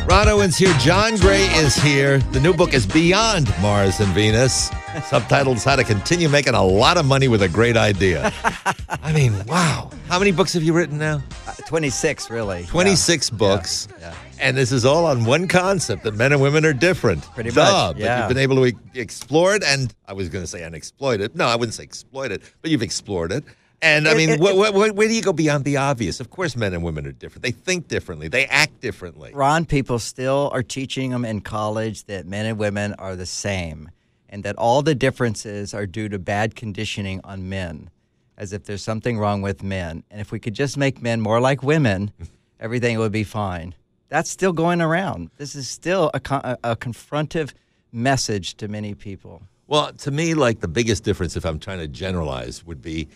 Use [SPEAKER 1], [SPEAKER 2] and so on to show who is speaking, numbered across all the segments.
[SPEAKER 1] Ronn Owens here. John Gray is here. The new book is Beyond Mars and Venus. Subtitled is How to Continue Making a Lot of Money with a Great Idea. I mean, wow. How many books have you written now?
[SPEAKER 2] 26, really.
[SPEAKER 1] 26 books.
[SPEAKER 2] Yeah.
[SPEAKER 1] And this is all on one concept, that men and women are different.
[SPEAKER 2] Pretty much,
[SPEAKER 1] But
[SPEAKER 2] yeah.
[SPEAKER 1] you've been able to explore it, and I was going to say unexploit it. No, I wouldn't say exploit it, but you've explored it. And, I mean, where do you go beyond the obvious? Of course, men and women are different. They think differently. They act differently.
[SPEAKER 2] Ron, people still are teaching them in college that men and women are the same and that all the differences are due to bad conditioning on men, as if there's something wrong with men. And if we could just make men more like women, everything would be fine. That's still going around. This is still a confrontive message to many people.
[SPEAKER 1] Well, to me, like, the biggest difference, if I'm trying to generalize, would be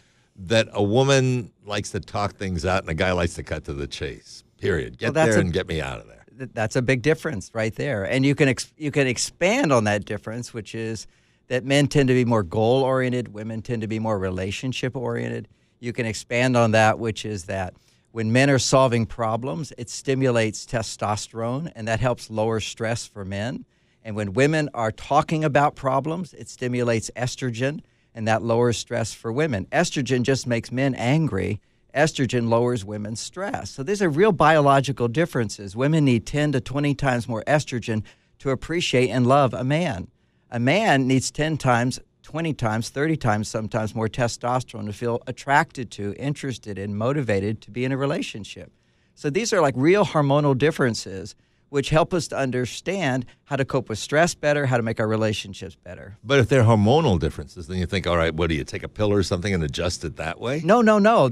[SPEAKER 1] that a woman likes to talk things out and a guy likes to cut to the chase, period. Get there and get me out of there.
[SPEAKER 2] That's a big difference right there. And you can expand on that difference, which is that men tend to be more goal-oriented, women tend to be more relationship-oriented. You can expand on that, which is that when men are solving problems, it stimulates testosterone, and that helps lower stress for men. And when women are talking about problems, it stimulates estrogen, and that lowers stress for women. Estrogen just makes men angry. Estrogen lowers women's stress. So these are real biological differences. Women need 10 to 20 times more estrogen to appreciate and love a man. A man needs 10 times, 20 times, 30 times sometimes more testosterone to feel attracted to, interested in, motivated to be in a relationship. So these are like real hormonal differences which help us to understand how to cope with stress better, how to make our relationships better.
[SPEAKER 1] But if they're hormonal differences, then you think, all right, what do you take a pill or something and adjust it that way?
[SPEAKER 2] No.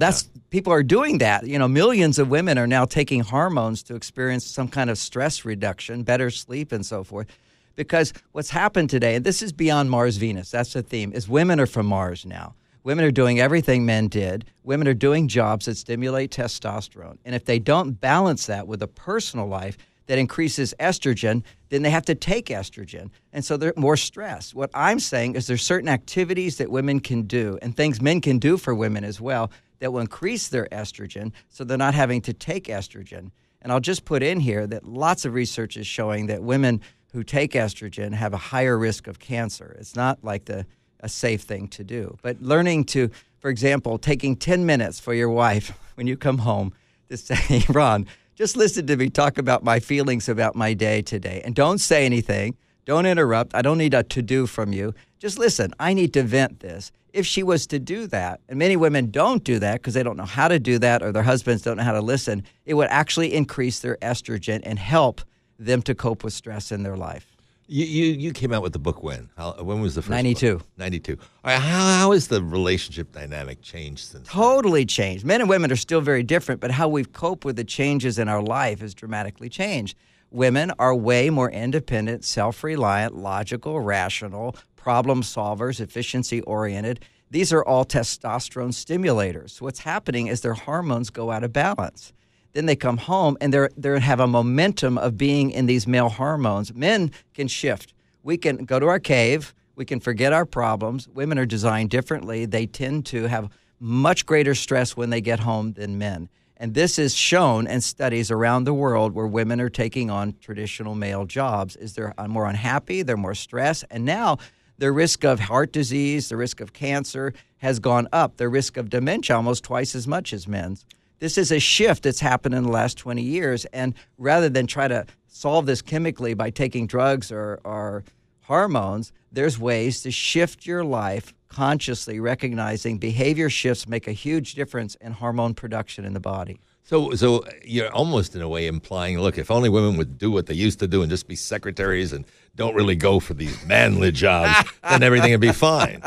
[SPEAKER 2] People are doing that. You know, millions of women are now taking hormones to experience some kind of stress reduction, better sleep, and so forth. Because what's happened today, and this is beyond Mars, Venus, that's the theme, is women are from Mars now. Women are doing everything men did. Women are doing jobs that stimulate testosterone. And if they don't balance that with a personal life that increases estrogen, then they have to take estrogen. And so they're more stressed. What I'm saying is there's certain activities that women can do and things men can do for women as well that will increase their estrogen so they're not having to take estrogen. And I'll just put in here that lots of research is showing that women who take estrogen have a higher risk of cancer. It's not like a safe thing to do. But learning to, for example, taking 10 minutes for your wife when you come home to say, Ron, just listen to me talk about my feelings about my day today. And don't say anything. Don't interrupt. I don't need a to-do from you. Just listen. I need to vent this. If she was to do that, and many women don't do that because they don't know how to do that or their husbands don't know how to listen, it would actually increase their estrogen and help them to cope with stress in their life.
[SPEAKER 1] You came out with the book when? When was the first
[SPEAKER 2] 92.
[SPEAKER 1] book? 92. All right, how has the relationship dynamic changed since then?
[SPEAKER 2] Totally changed. Men and women are still very different, but how we've coped with the changes in our life has dramatically changed. Women are way more independent, self-reliant, logical, rational, problem solvers, efficiency-oriented. These are all testosterone stimulators. So what's happening is their hormones go out of balance. Then they come home and they have a momentum of being in these male hormones. Men can shift. We can go to our cave. We can forget our problems. Women are designed differently. They tend to have much greater stress when they get home than men. And this is shown in studies around the world where women are taking on traditional male jobs. They're more unhappy, they're more stressed, and now their risk of heart disease, the risk of cancer has gone up. Their risk of dementia almost twice as much as men's. This is a shift that's happened in the last 20 years, and rather than try to solve this chemically by taking drugs or hormones, there's ways to shift your life consciously, recognizing behavior shifts make a huge difference in hormone production in the body.
[SPEAKER 1] So you're almost in a way implying, look, if only women would do what they used to do and just be secretaries and don't really go for these manly jobs, then everything would be fine.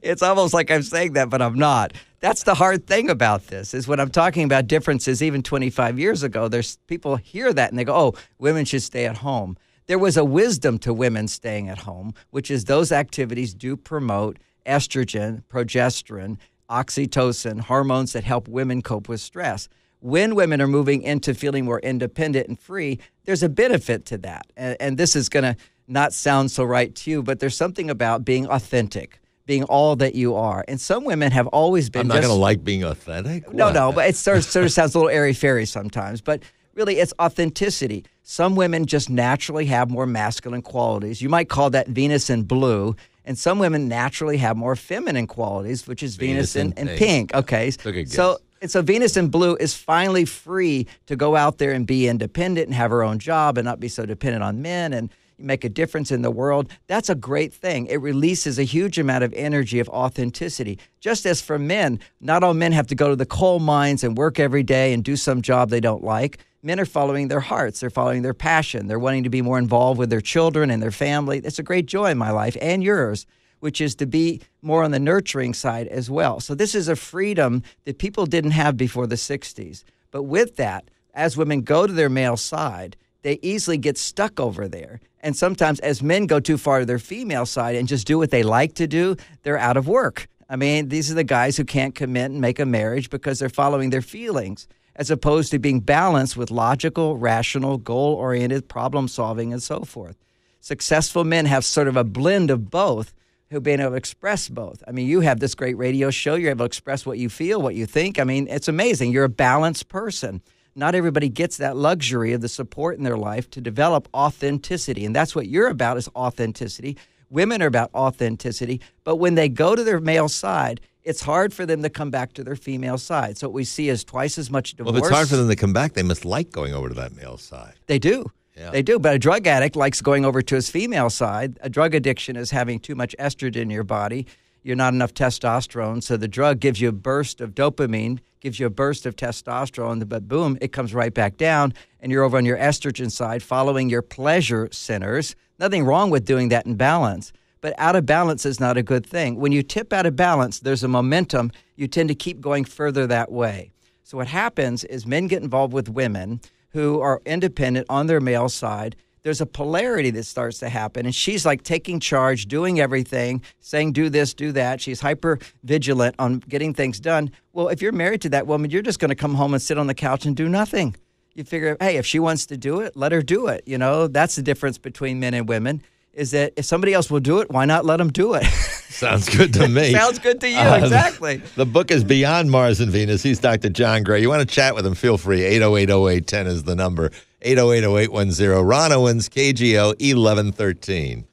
[SPEAKER 2] It's almost like I'm saying that, but I'm not. That's the hard thing about this, is when I'm talking about differences even 25 years ago, there's people hear that and they go, oh, women should stay at home. There was a wisdom to women staying at home, which is those activities do promote estrogen, progesterone, oxytocin, hormones that help women cope with stress. When women are moving into feeling more independent and free, there's a benefit to that. And this is going to not sound so right to you, but there's something about being authentic, being all that you are. And some women have always been
[SPEAKER 1] I'm not going to like being authentic?
[SPEAKER 2] No, but it sort of sounds a little airy-fairy sometimes. But really, it's authenticity. Some women just naturally have more masculine qualities. You might call that Venus in blue. And some women naturally have more feminine qualities, which is Venus in pink. Okay. So Venus in blue is finally free to go out there and be independent and have her own job and not be so dependent on men and make a difference in the world. That's a great thing. It releases a huge amount of energy of authenticity. Just as for men, not all men have to go to the coal mines and work every day and do some job they don't like. Men are following their hearts. They're following their passion. They're wanting to be more involved with their children and their family. It's a great joy in my life and yours, which is to be more on the nurturing side as well. So this is a freedom that people didn't have before the 60s. But with that, as women go to their male side, they easily get stuck over there. And sometimes as men go too far to their female side and just do what they like to do, they're out of work. I mean, these are the guys who can't commit and make a marriage because they're following their feelings, as opposed to being balanced with logical, rational, goal-oriented problem solving and so forth. Successful men have sort of a blend of both, who've been able to express both. I mean, you have this great radio show. You're able to express what you feel, what you think. I mean, it's amazing. You're a balanced person. Not everybody gets that luxury of the support in their life to develop authenticity. And that's what you're about, is authenticity. Women are about authenticity. But when they go to their male side, it's hard for them to come back to their female side. So what we see is twice as much divorce.
[SPEAKER 1] Well, if it's hard for them to come back, they must like going over to that male side.
[SPEAKER 2] They do.
[SPEAKER 1] Yeah.
[SPEAKER 2] They do. But a drug addict likes going over to his female side. A drug addiction is having too much estrogen in your body. You're not enough testosterone. So the drug gives you a burst of dopamine, gives you a burst of testosterone, but boom, it comes right back down. And you're over on your estrogen side following your pleasure centers. Nothing wrong with doing that in balance. But out of balance is not a good thing. When you tip out of balance, there's a momentum. You tend to keep going further that way. So what happens is men get involved with women who are independent on their male side. There's a polarity that starts to happen, and she's like taking charge, doing everything, saying do this, do that. She's hyper vigilant on getting things done. Well, if you're married to that woman, you're just going to come home and sit on the couch and do nothing. You figure, hey, if she wants to do it, let her do it. You know, that's the difference between men and women, is that if somebody else will do it, why not let them do it?
[SPEAKER 1] Sounds good to me.
[SPEAKER 2] Sounds good to you, exactly.
[SPEAKER 1] The book is Beyond Mars and Venus. He's Dr. John Gray. You want to chat with him, feel free. 808-0810 is the number. 808-0810. Ronn Owens, KGO 1113.